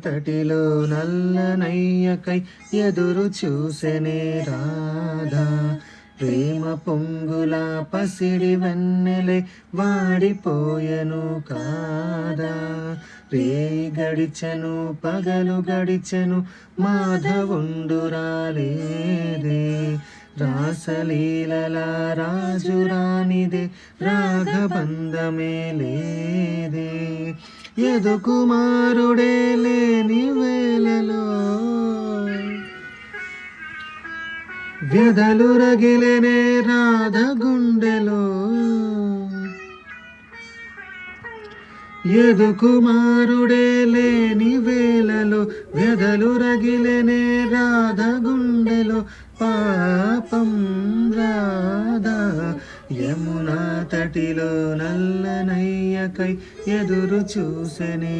తటిలో నల్లనయ్యకై ఎదురు చూసెనే రాధా ప్రేమ పొంగుల పసిడి వెన్నెలే వాడిపోయెను కాదా రేయి గడిచెను పగలు గడిచెను మాధవుండు రాలేదే రాసలీలల రాజురానిదే రాగబంధమే లేదే యదు కుమారుడే లేని వేళలో వ్యధలు రగిలెనే రాధ గుండెలో యదు కుమారుడే లేని వేళలో వ్యధలు రగిలెనే రాధ గుండెలో పాపం రాధా యమునా తటిలో నల్లనయ్యకై ఎదురు చూసెనే